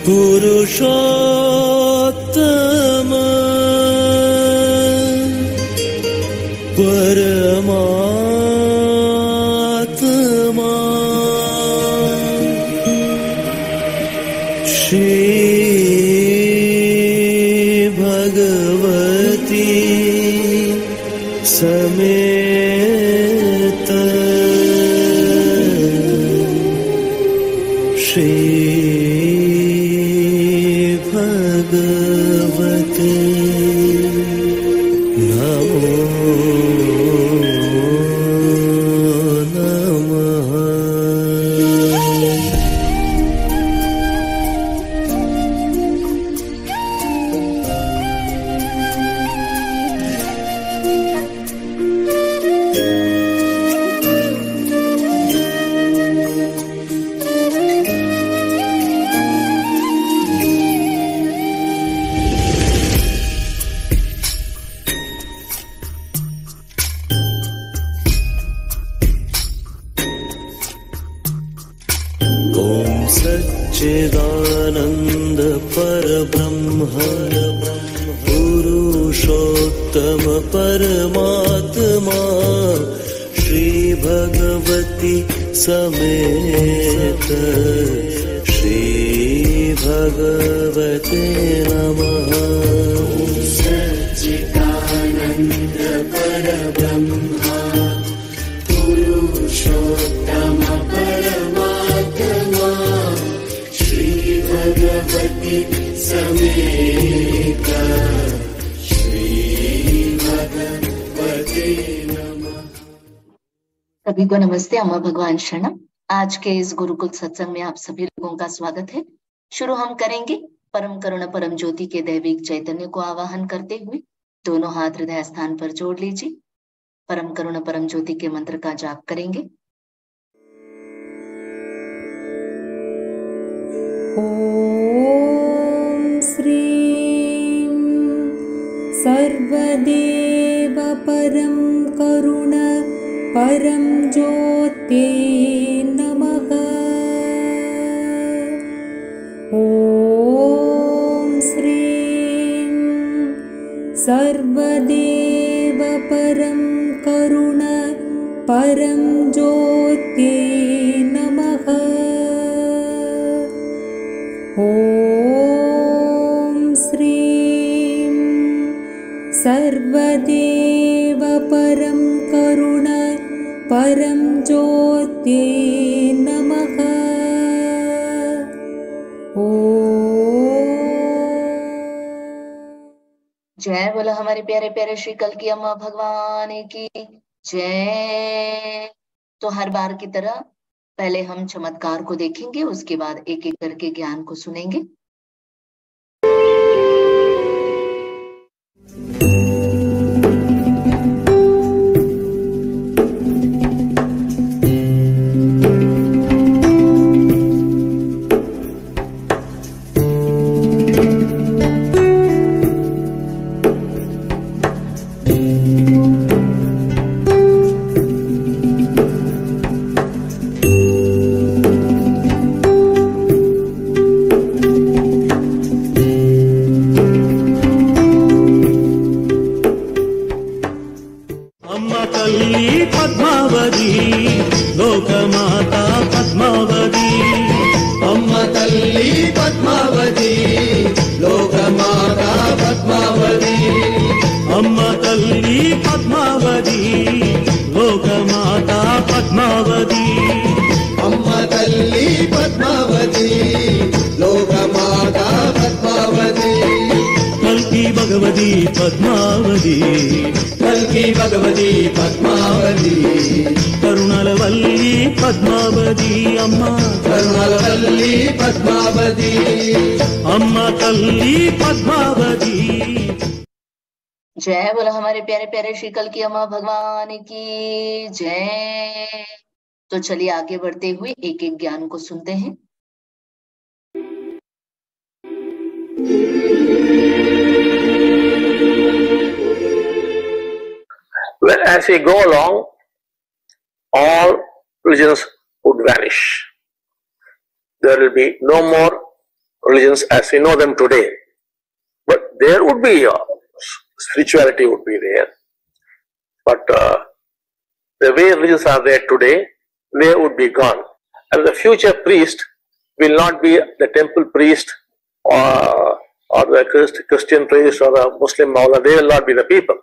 पुरुषोत्तम परमात्मा श्री भगवती समेत श्री भगवते नमो नमः। सच्चिदानंद परब्रह्म पुरुषोत्तम परमात्मा श्री भगवती समेत श्री भगवते नमः। सच्चिदानंद परब्रह्म पुरुषोत्तम परमात्मा भगवती समेत श्री भगवते नमः। सभी को नमस्ते, अम्मा भगवान शरणम। आज के इस गुरुकुल सत्संग में आप सभी लोगों का स्वागत है। शुरू हम करेंगे परम करुणा परम ज्योति के दैविक चैतन्य को आवाहन करते हुए। दोनों हाथ हृदय स्थान पर जोड़ लीजिए। परम करुणा परम ज्योति के मंत्र का जाप करेंगे। ॐ श्रीं सर्वदेव परं करुण परं ज्योते नमः। ॐ श्रीं सर्वदेव परं करुण परं ज्योते नमः। ॐ श्रीं सर्वदेव परं करुण परं ज्योते नमः। जय बोलो हमारे प्यारे प्यारे श्री कल की अम्मा भगवान की जय। तो हर बार की तरह पहले हम चमत्कार को देखेंगे, उसके बाद एक एक करके ज्ञान को सुनेंगे। जय बोलो हमारे प्यारे प्यारे श्री कल की अम्मा भगवान की जय। तो चलिए आगे बढ़ते हुए एक एक ज्ञान को सुनते हैं। Well, as we go along, all religions would vanish. There will be no more religions as we know them today. But there would be spirituality would be there. But the way religions are there today, they would be gone. And the future priest will not be the temple priest or the Christian priest or the Muslim Maula. They will not be the people.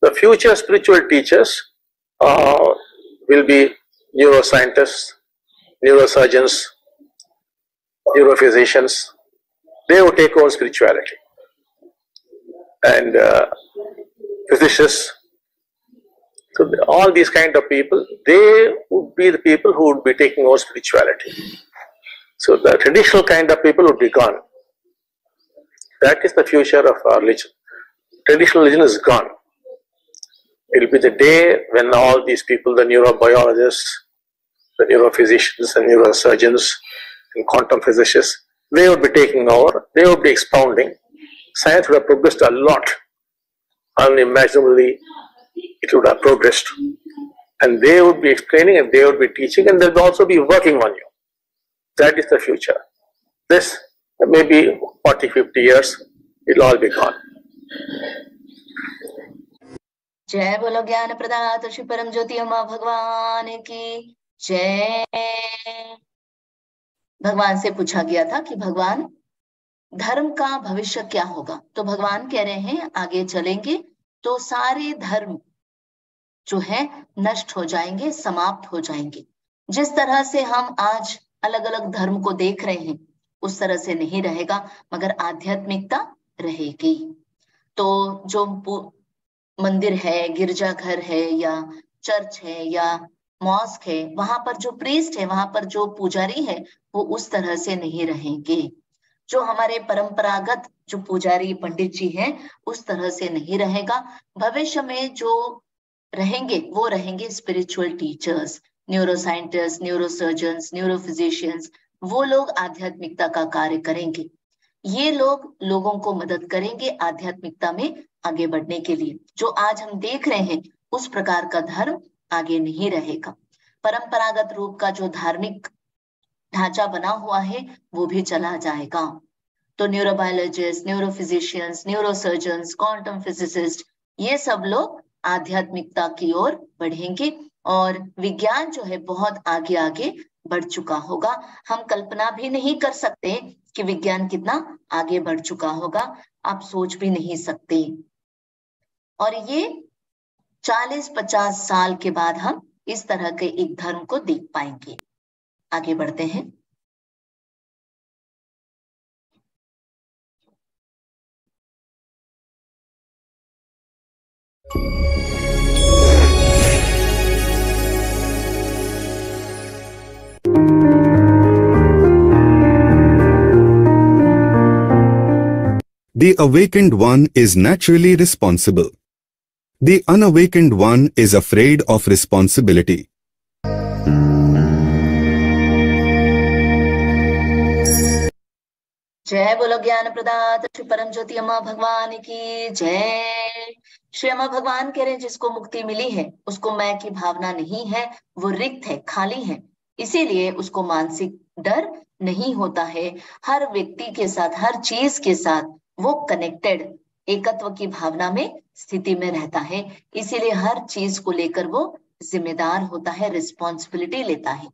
The future spiritual teachers will be neuroscientists, neurosurgeons, neurophysicians. They will take over spirituality. And physicists. So all these kind of people, they would be the people who would be taking over spirituality. So the traditional kind of people would be gone. That is the future of our religion. Traditional religion is gone. It will be the day when all these people, the neurobiologists, the neurophysicians, and neurosurgeons, and quantum physicists, they would be taking over. They would be expounding. Science would have progressed a lot. Unimaginably, it would have progressed. And they would be explaining and they would be teaching and they will also be working on you. That is the future. This, maybe 40, 50 years, it will all be gone. जय बोलो ज्ञान प्रदाता श्री परम ज्योति अम्मा भगवान की जय। भगवान से पूछा गया था कि भगवान धर्म का भविष्य क्या होगा, तो भगवान कह रहे हैं आगे चलेंगे तो सारे धर्म जो है नष्ट हो जाएंगे, समाप्त हो जाएंगे। जिस तरह से हम आज अलग अलग धर्म को देख रहे हैं उस तरह से नहीं रहेगा, मगर आध्यात्मिकता रहेगी। तो जो मंदिर है, गिरजाघर है या चर्च है या मॉस्क है, वहां पर जो प्रीस्ट है, वहां पर जो पुजारी है, वो उस तरह से नहीं रहेंगे। जो हमारे परंपरागत जो पुजारी पंडित जी हैं उस तरह से नहीं रहेगा। भविष्य में जो रहेंगे वो रहेंगे स्पिरिचुअल टीचर्स, न्यूरोसाइंटिस्ट, न्यूरोसर्जन्स, न्यूरोफिजिशियंस। वो लोग आध्यात्मिकता का कार्य करेंगे। ये लोग लोगों को मदद करेंगे आध्यात्मिकता में आगे बढ़ने के लिए। जो आज हम देख रहे हैं उस प्रकार का धर्म आगे नहीं रहेगा। परंपरागत रूप का जो धार्मिक ढांचा बना हुआ है वो भी चला जाएगा। तो न्यूरोबायोलॉजिस्ट, न्यूरोफिजिशियंस, न्यूरोसर्जन्स, क्वांटम फिजिसिस्ट, ये सब लोग आध्यात्मिकता की ओर बढ़ेंगे और विज्ञान जो है बहुत आगे आगे बढ़ चुका होगा। हम कल्पना भी नहीं कर सकते कि विज्ञान कितना आगे बढ़ चुका होगा, आप सोच भी नहीं सकते। और ये 40-50 साल के बाद हम इस तरह के एक धर्म को देख पाएंगे। आगे बढ़ते हैं। The awakened one is naturally responsible. The unawakened one is afraid of responsibility. जय बोलो ज्ञान प्रदाता श्री परम ज्योति अम्मा भगवान की जय। श्री अम्मा भगवान कह रहे हैं जिसको मुक्ति मिली है उसको मैं की भावना नहीं है, वो रिक्त है, खाली है, इसीलिए उसको मानसिक डर नहीं होता है। हर व्यक्ति के साथ, हर चीज के साथ वो कनेक्टेड, एकत्व की भावना में स्थिति में रहता है, इसीलिए हर चीज को लेकर वो जिम्मेदार होता है, रिस्पॉन्सिबिलिटी लेता है।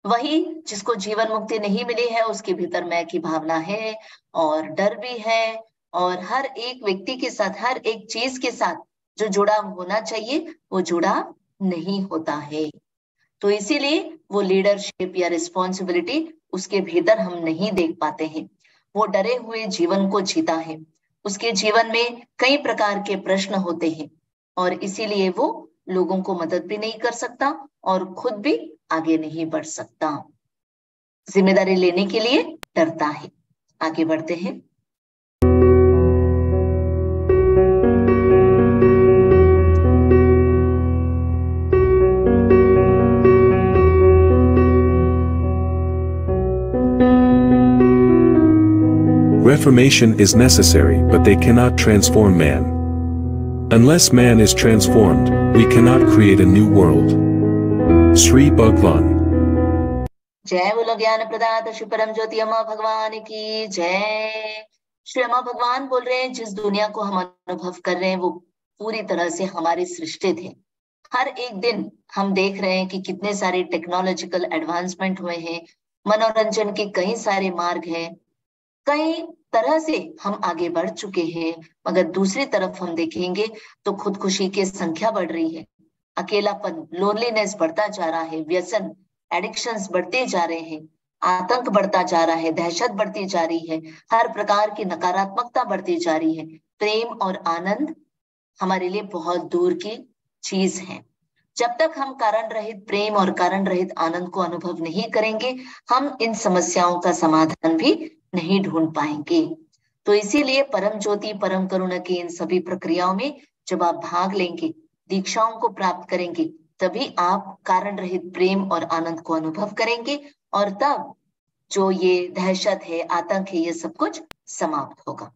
वही जिसको जीवन मुक्ति नहीं मिली है उसके भीतर मैं की भावना है और डर भी है, और हर एक व्यक्ति के साथ, हर एक चीज के साथ जो जुड़ा होना चाहिए वो जुड़ा नहीं होता है। तो इसीलिए वो लीडरशिप या रिस्पॉन्सिबिलिटी उसके भीतर हम नहीं देख पाते हैं। वो डरे हुए जीवन को जीता है, उसके जीवन में कई प्रकार के प्रश्न होते हैं और इसीलिए वो लोगों को मदद भी नहीं कर सकता और खुद भी आगे नहीं बढ़ सकता। जिम्मेदारी लेने के लिए डरता है। आगे बढ़ते हैं। Reformation is necessary, but they cannot transform man. Unless man is transformed, we cannot create a new world. Sri Bhagwan. जय बोलो ज्ञान प्रदाता श्री परम ज्योति अम्मा भगवान की जय। श्री अम्मा भगवान बोल रहे हैं, जिस दुनिया को हम अनुभव कर रहे हैं वो पूरी तरह से हमारी सृष्टित है। हर एक दिन हम देख रहे हैं कि कितने सारे टेक्नोलॉजिकल एडवांसमेंट हुए हैं, मनोरंजन के कई सारे मार्ग हैं, कई तरह से हम आगे बढ़ चुके हैं। मगर दूसरी तरफ हम देखेंगे तो खुदकुशी की संख्या बढ़ रही है, अकेलापन, लोनलीनेस बढ़ता जा रहा है, व्यसन, एडिक्शंस बढ़ते जा रहे हैं, आतंक बढ़ता जा रहा है, दहशत बढ़ती जा रही है, हर प्रकार की नकारात्मकता बढ़ती जा रही है। प्रेम और आनंद हमारे लिए बहुत दूर की चीज है। जब तक हम कारण रहित प्रेम और कारण रहित आनंद को अनुभव नहीं करेंगे, हम इन समस्याओं का समाधान भी नहीं ढूंढ पाएंगे। तो इसीलिए परम ज्योति परम करुणा की इन सभी प्रक्रियाओं में जब आप भाग लेंगे, दीक्षाओं को प्राप्त करेंगे, तभी आप कारण रहित प्रेम और आनंद को अनुभव करेंगे और तब जो ये दहशत है, आतंक है, ये सब कुछ समाप्त होगा।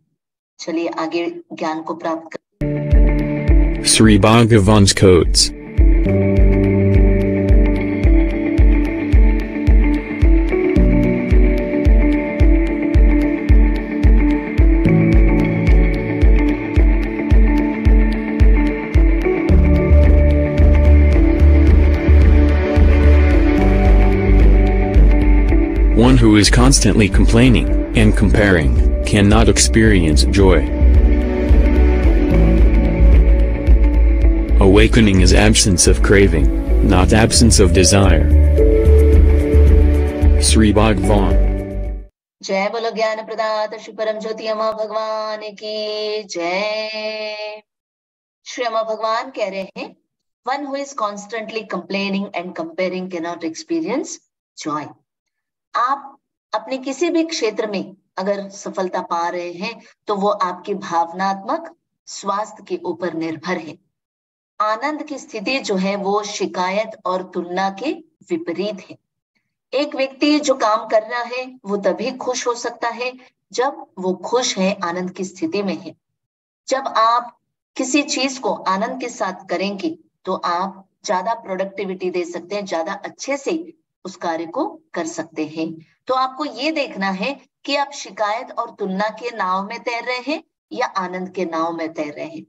चलिए आगे ज्ञान को प्राप्त करें। Sri Bhagavan's Codes. One who is constantly complaining and comparing cannot experience joy. Awakening is absence of craving, not absence of desire. Sri Bhagavan. जय बोलो ज्ञान प्रदाता श्री परम ज्योति अम्मा भगवान की जय। श्री अम्मा भगवान कह रहे हैं, one who is constantly complaining and comparing cannot experience joy. आप अपने किसी भी क्षेत्र में अगर सफलता पा रहे हैं तो वो आपके भावनात्मक स्वास्थ्य के ऊपर निर्भर है। आनंद की स्थिति जो है वो शिकायत और तुलना के विपरीत है। एक व्यक्ति जो काम कर रहा है वो तभी खुश हो सकता है जब वो खुश है, आनंद की स्थिति में है। जब आप किसी चीज को आनंद के साथ करेंगे तो आप ज्यादा प्रोडक्टिविटी दे सकते हैं, ज्यादा अच्छे से उस कार्य को कर सकते हैं। तो आपको ये देखना है कि आप शिकायत और तुलना के नाव में तैर रहे हैं या आनंद के नाव में तैर रहे हैं।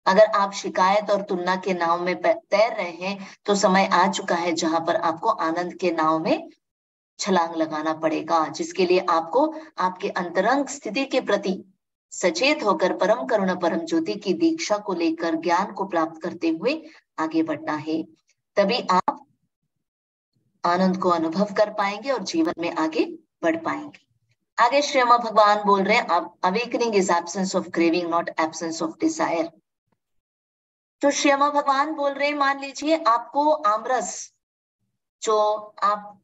अगर आप शिकायत और तुलना के नाव में तैर रहे हैं तो समय आ चुका है जहां पर आपको आनंद के नाव में छलांग लगाना पड़ेगा, जिसके लिए आपको आपके अंतरंग स्थिति के प्रति सचेत होकर परम करुणा परम ज्योति की दीक्षा को लेकर ज्ञान को प्राप्त करते हुए आगे बढ़ना है। तभी आप आनंद को अनुभव कर पाएंगे और जीवन में आगे बढ़ पाएंगे। आगे श्री अम्मा भगवान बोल रहे हैं, awakening is absence of craving not absence of desire. तो श्री अम्मा भगवान बोल रहे हैं, मान लीजिए आपको आमरस, जो आप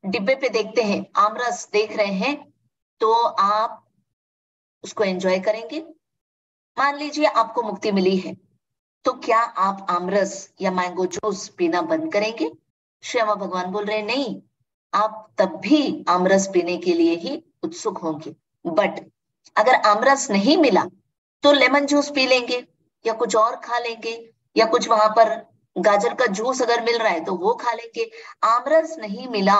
डिब्बे पे देखते हैं, आमरस देख रहे हैं तो आप उसको एंजॉय करेंगे। मान लीजिए आपको मुक्ति मिली है तो क्या आप आमरस या मैंगो जूस पीना बंद करेंगे? श्री अम्मा भगवान बोल रहे हैं, नहीं, आप तब भी आमरस पीने के लिए ही उत्सुक होंगे। बट अगर आमरस नहीं मिला तो लेमन जूस पी लेंगे या कुछ और खा लेंगे, या कुछ वहां पर गाजर का जूस अगर मिल रहा है तो वो खा लेंगे। आमरस नहीं मिला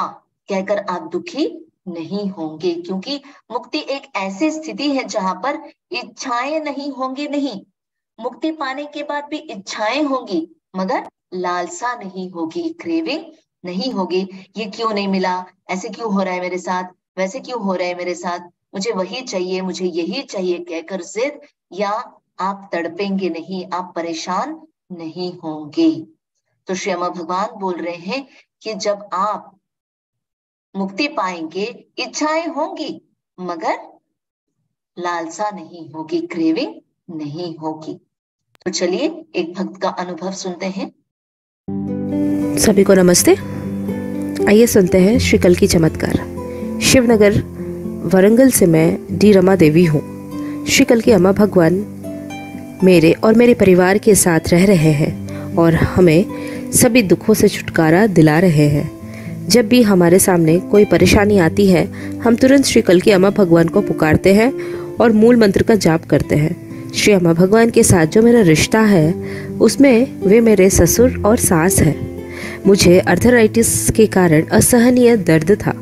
कहकर आप दुखी नहीं होंगे, क्योंकि मुक्ति एक ऐसी स्थिति है जहां पर इच्छाएं नहीं होंगी। नहीं, मुक्ति पाने के बाद भी इच्छाएं होंगी मगर लालसा नहीं होगी, क्रेविंग नहीं होगी। ये क्यों नहीं मिला, ऐसे क्यों हो रहा है मेरे साथ, वैसे क्यों हो रहा है मेरे साथ, मुझे वही चाहिए, मुझे यही चाहिए कहकर जिद या आप तड़पेंगे नहीं, आप परेशान नहीं होंगे। तो श्री अम्मा भगवान बोल रहे हैं कि जब आप मुक्ति पाएंगे, इच्छाएं होंगी मगर लालसा नहीं होगी, क्रेविंग नहीं होगी। तो चलिए एक भक्त का अनुभव सुनते हैं। सभी को नमस्ते। आइए सुनते हैं श्री कल की चमत्कार। शिवनगर वरंगल से मैं डी रमा देवी हूँ। श्री कल की अम्मा भगवान मेरे और मेरे परिवार के साथ रह रहे हैं और हमें सभी दुखों से छुटकारा दिला रहे हैं। जब भी हमारे सामने कोई परेशानी आती है, हम तुरंत श्री कल की अम्मा भगवान को पुकारते हैं और मूल मंत्र का जाप करते हैं। श्री अम्मा भगवान के साथ जो मेरा रिश्ता है उसमें वे मेरे ससुर और सास हैं। मुझे आर्थराइटिस के कारण असहनीय दर्द था।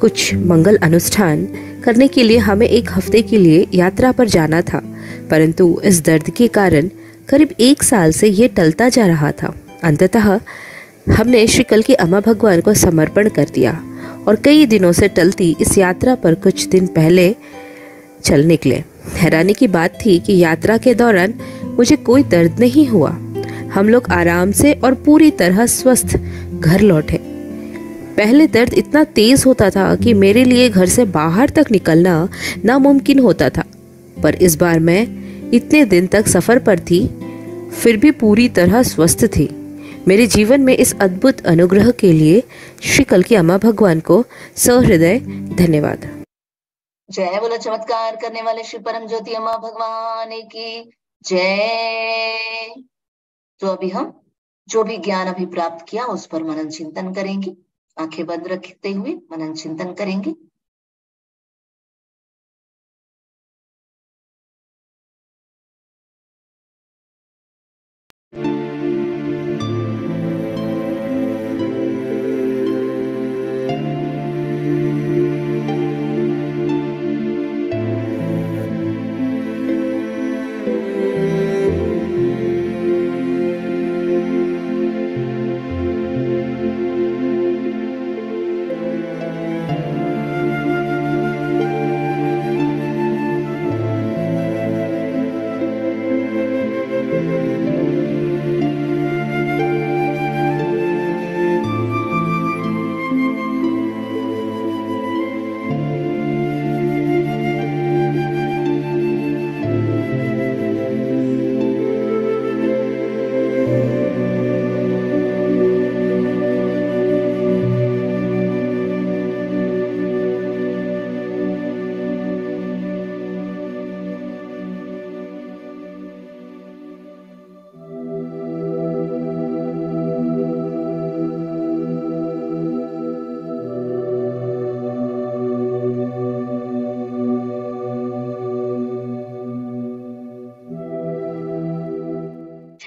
कुछ मंगल अनुष्ठान करने के लिए हमें 1 हफ्ते के लिए यात्रा पर जाना था, परंतु इस दर्द के कारण करीब 1 साल से ये टलता जा रहा था। अंततः हमने श्री कल की अम्मा भगवान को समर्पण कर दिया और कई दिनों से टलती इस यात्रा पर कुछ दिन पहले चल निकले। हैरानी की बात थी कि यात्रा के दौरान मुझे कोई दर्द नहीं हुआ। हम लोग आराम से और पूरी तरह स्वस्थ घर लौटे। पहले दर्द इतना तेज होता था कि मेरे लिए घर से बाहर तक निकलना नामुमकिन होता था, पर इस बार मैं इतने दिन तक सफर पर थी, फिर भी पूरी तरह स्वस्थ थी। मेरे जीवन में इस अद्भुत अनुग्रह के लिए श्री कल की अम्मा भगवान को सहृदय धन्यवाद। जय बोलो चमत्कार करने वाले श्री परम ज्योति अम्मा भगवान की जय। तो अभी हम जो भी ज्ञान अभी प्राप्त किया उस पर मनन चिंतन करेंगे। आंखें बंद रखते हुए मनन चिंतन करेंगे।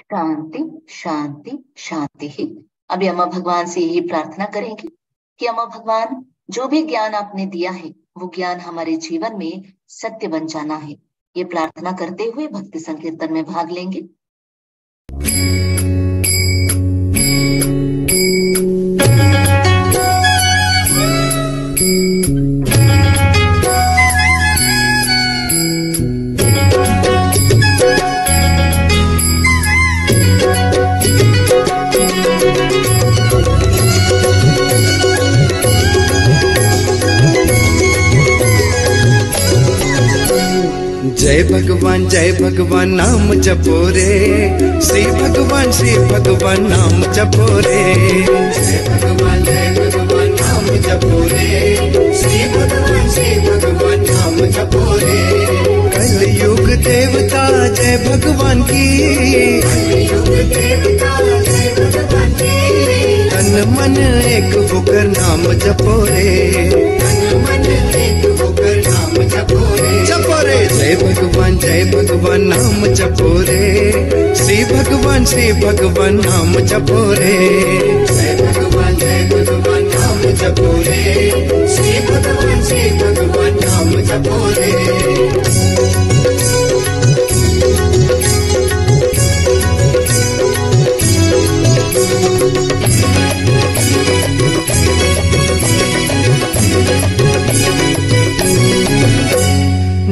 शांति शांति शांति ही। अभी अम्मा भगवान से यही प्रार्थना करेंगे कि अम्मा भगवान जो भी ज्ञान आपने दिया है वो ज्ञान हमारे जीवन में सत्य बन जाना है। ये प्रार्थना करते हुए भक्ति संकीर्तन में भाग लेंगे। जय भगवान नाम जपो रे, श्री भगवान नाम जपो रे। जय भगवान नाम जपो रे, श्री भगवान नाम जपो रे। कलयुग देवता जय भगवान की, कलयुग देवता जय भगवान की। तन मन एक होकर नाम जपो रे, तन मन एक होकर नाम जपो रे। जय भगवान नाम जपो रे, श्री भगवान नाम जपो रे। जय भगवान नाम जपो रे, श्री भगवान नाम जपो रे।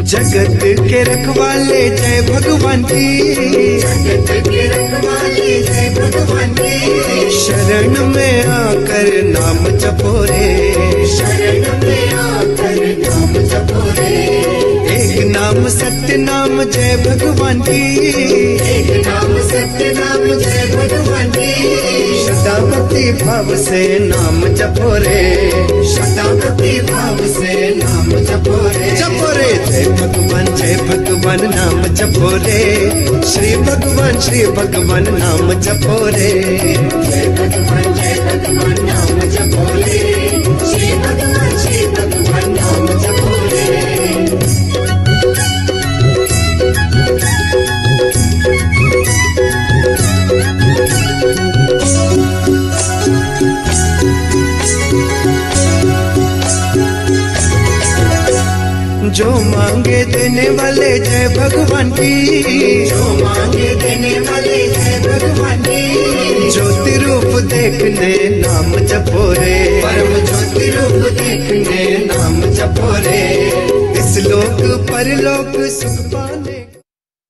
जगत के रखवाले जय भगवान की, जगत के रखवाले जय भगवान की। शरण में आकर नाम जपो रे, शरण में आकर नाम जपो रे। एक नाम सत्य नाम जय भगवान की, एक नाम सत्य नाम जय भगवान की। सदा भक्ति भाव से नाम जपो रे, सदा भक्ति भाव से नाम जपो रे। जपो रे जय भगवान नाम जपो रे, श्री भगवान नाम जपो रे। जय भगवान नाम जपो रे, श्री भगवान नाम जपो रे। जो मांगे देने वाले जय भगवान की, जो मांगे देने वाले जय भगवान की। ज्योति रूप देखने नाम जपो रे, परम ज्योति रूप देखने नाम जपो रे। इस लोक परलोक सुख पाने।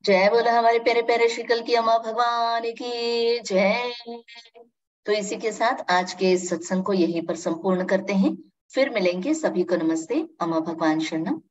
जय बोला हमारे प्यारे प्यारे श्री कल्की अम्मा भगवान की जय। तो इसी के साथ आज के इस सत्संग को यहीं पर संपूर्ण करते हैं। फिर मिलेंगे। सभी को नमस्ते। अम्मा भगवान शरणम।